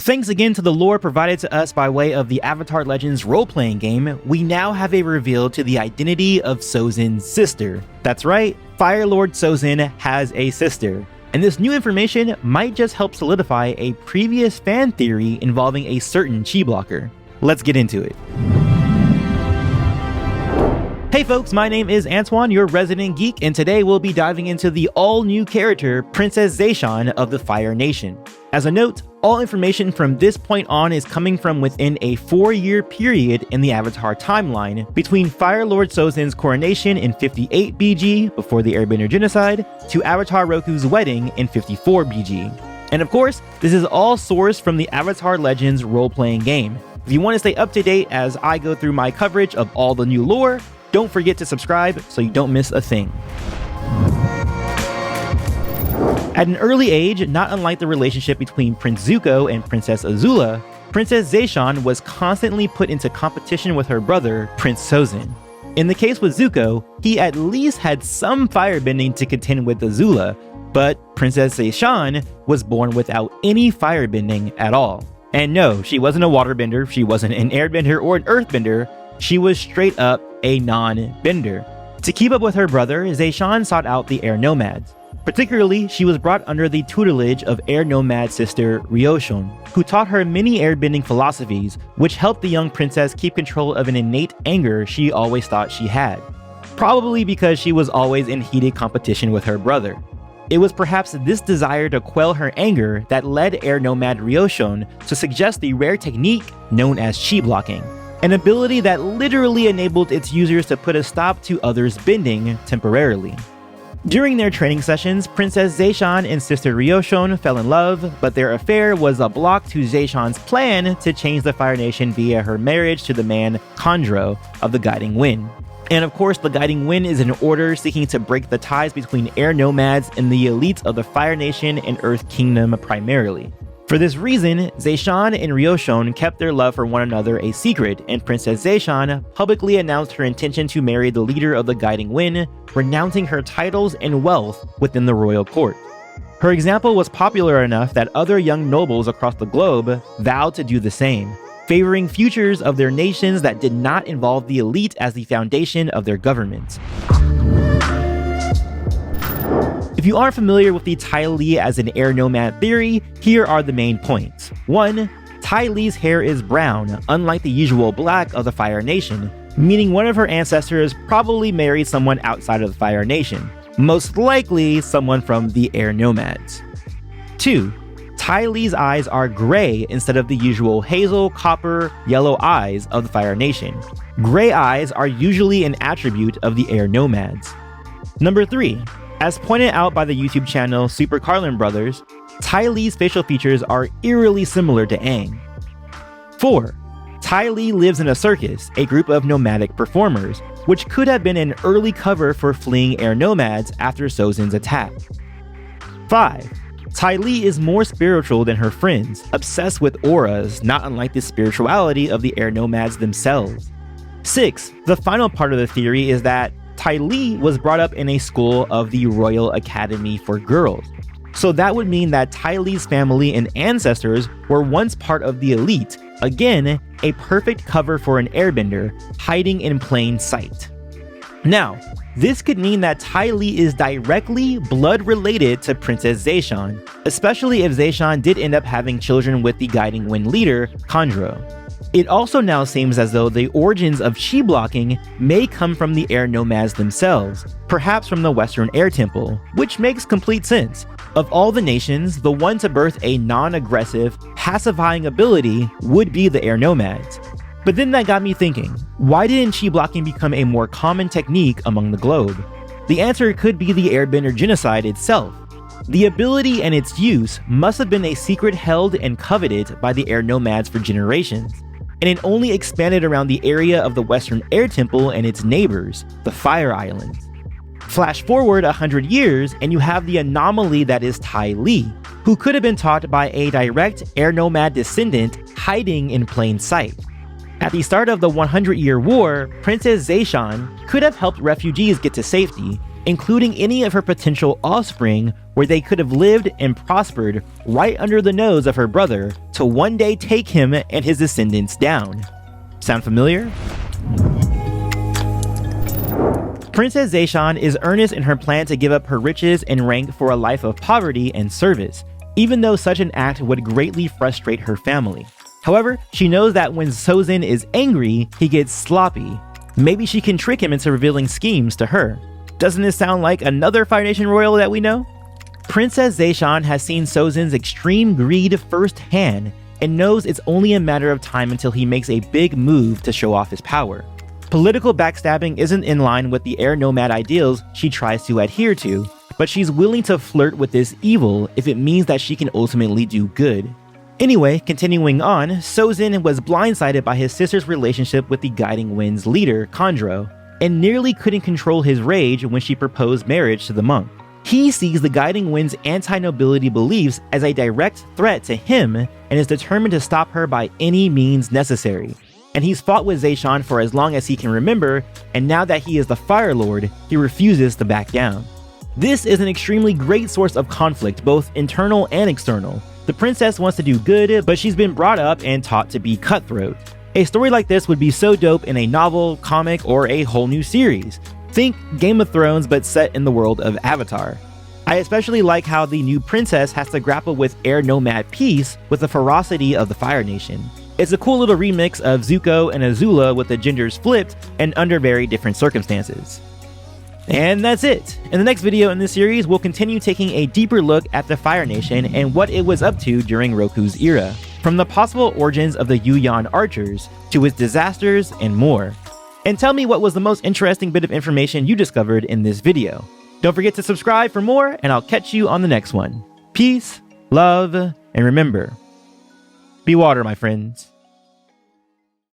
Thanks again to the lore provided to us by way of the Avatar Legends role-playing game, we now have a reveal to the identity of Sozin's sister. That's right, Firelord Sozin has a sister. And this new information might just help solidify a previous fan theory involving a certain chi blocker. Let's get into it. Hey folks, my name is Antoine, your resident geek, and today we'll be diving into the all-new character, Princess Zeisan of the Fire Nation. As a note, all information from this point on is coming from within a 4-year period in the Avatar timeline between Firelord Sozin's coronation in 58 BG, before the Airbender genocide, to Avatar Roku's wedding in 54 BG. And of course, this is all sourced from the Avatar Legends role-playing game. If you want to stay up to date as I go through my coverage of all the new lore, don't forget to subscribe so you don't miss a thing. At an early age, not unlike the relationship between Prince Zuko and Princess Azula, Princess Zeisan was constantly put into competition with her brother, Prince Sozin. In the case with Zuko, he at least had some firebending to contend with Azula, but Princess Zeisan was born without any firebending at all. And no, she wasn't a waterbender, she wasn't an airbender or an earthbender, she was straight up a non-bender. To keep up with her brother, Zeisan sought out the Air Nomads. Particularly, she was brought under the tutelage of Air Nomad's sister Ryoshun, who taught her many airbending philosophies, which helped the young princess keep control of an innate anger she always thought she had. Probably because she was always in heated competition with her brother. It was perhaps this desire to quell her anger that led Air Nomad Ryoshun to suggest the rare technique known as chi blocking, an ability that literally enabled its users to put a stop to others' bending temporarily. During their training sessions, Princess Zeisan and Sister Ryoshun fell in love, but their affair was a block to Zeisan's plan to change the Fire Nation via her marriage to the man Khandro of the Guiding Wind. And of course, the Guiding Wind is an order seeking to break the ties between Air Nomads and the elites of the Fire Nation and Earth Kingdom primarily. For this reason, Zeisan and Ryoshun kept their love for one another a secret, and Princess Zeisan publicly announced her intention to marry the leader of the Guiding Wind, renouncing her titles and wealth within the royal court. Her example was popular enough that other young nobles across the globe vowed to do the same, favoring futures of their nations that did not involve the elite as the foundation of their governments. If you aren't familiar with the Ty Lee as an Air Nomad theory, here are the main points. 1. Ty Lee's hair is brown, unlike the usual black of the Fire Nation, meaning one of her ancestors probably married someone outside of the Fire Nation, most likely someone from the Air Nomads. 2. Ty Lee's eyes are gray instead of the usual hazel, copper, yellow eyes of the Fire Nation. Gray eyes are usually an attribute of the Air Nomads. Number 3. As pointed out by the YouTube channel Super Carlin Brothers, Ty Lee's facial features are eerily similar to Aang. 4. Ty Lee lives in a circus, a group of nomadic performers, which could have been an early cover for fleeing Air Nomads after Sozin's attack. 5. Ty Lee is more spiritual than her friends, obsessed with auras, not unlike the spirituality of the Air Nomads themselves. 6. The final part of the theory is that Ty Lee was brought up in a school of the Royal Academy for Girls. So that would mean that Ty Lee's family and ancestors were once part of the elite, again, a perfect cover for an airbender, hiding in plain sight. Now, this could mean that Ty Lee is directly blood-related to Princess Zeisan, especially if Zeisan did end up having children with the Guiding Wind leader, Khandro. It also now seems as though the origins of chi blocking may come from the Air Nomads themselves, perhaps from the Western Air Temple, which makes complete sense. Of all the nations, the one to birth a non-aggressive, pacifying ability would be the Air Nomads. But then that got me thinking, why didn't chi blocking become a more common technique among the globe? The answer could be the Airbender genocide itself. The ability and its use must have been a secret held and coveted by the Air Nomads for generations, and it only expanded around the area of the Western Air Temple and its neighbors, the Fire Islands. Flash forward 100 years and you have the anomaly that is Ty Lee, who could have been taught by a direct Air Nomad descendant hiding in plain sight. At the start of the 100-Year War, Princess Zeisan could have helped refugees get to safety, including any of her potential offspring where they could have lived and prospered right under the nose of her brother to one day take him and his descendants down. Sound familiar? Princess Zeisan is earnest in her plan to give up her riches and rank for a life of poverty and service, even though such an act would greatly frustrate her family. However, she knows that when Sozin is angry, he gets sloppy. Maybe she can trick him into revealing schemes to her. Doesn't this sound like another Fire Nation royal that we know? Princess Zeisan has seen Sozin's extreme greed firsthand and knows it's only a matter of time until he makes a big move to show off his power. Political backstabbing isn't in line with the Air Nomad ideals she tries to adhere to, but she's willing to flirt with this evil if it means that she can ultimately do good. Anyway, continuing on, Sozin was blindsided by his sister's relationship with the Guiding Wind's leader, Kandro, and nearly couldn't control his rage when she proposed marriage to the monk. He sees the Guiding Wind's anti-nobility beliefs as a direct threat to him and is determined to stop her by any means necessary. And he's fought with Zeisan for as long as he can remember, and now that he is the Firelord, he refuses to back down. This is an extremely great source of conflict, both internal and external. The princess wants to do good, but she's been brought up and taught to be cutthroat. A story like this would be so dope in a novel, comic, or a whole new series. Think Game of Thrones, but set in the world of Avatar. I especially like how the new princess has to grapple with Air Nomad peace with the ferocity of the Fire Nation. It's a cool little remix of Zuko and Azula with the genders flipped and under very different circumstances. And that's it. In the next video in this series, we'll continue taking a deeper look at the Fire Nation and what it was up to during Roku's era, from the possible origins of the Yuyan archers to its disasters and more. And tell me what was the most interesting bit of information you discovered in this video. Don't forget to subscribe for more, and I'll catch you on the next one. Peace, love, and remember, be water, my friends.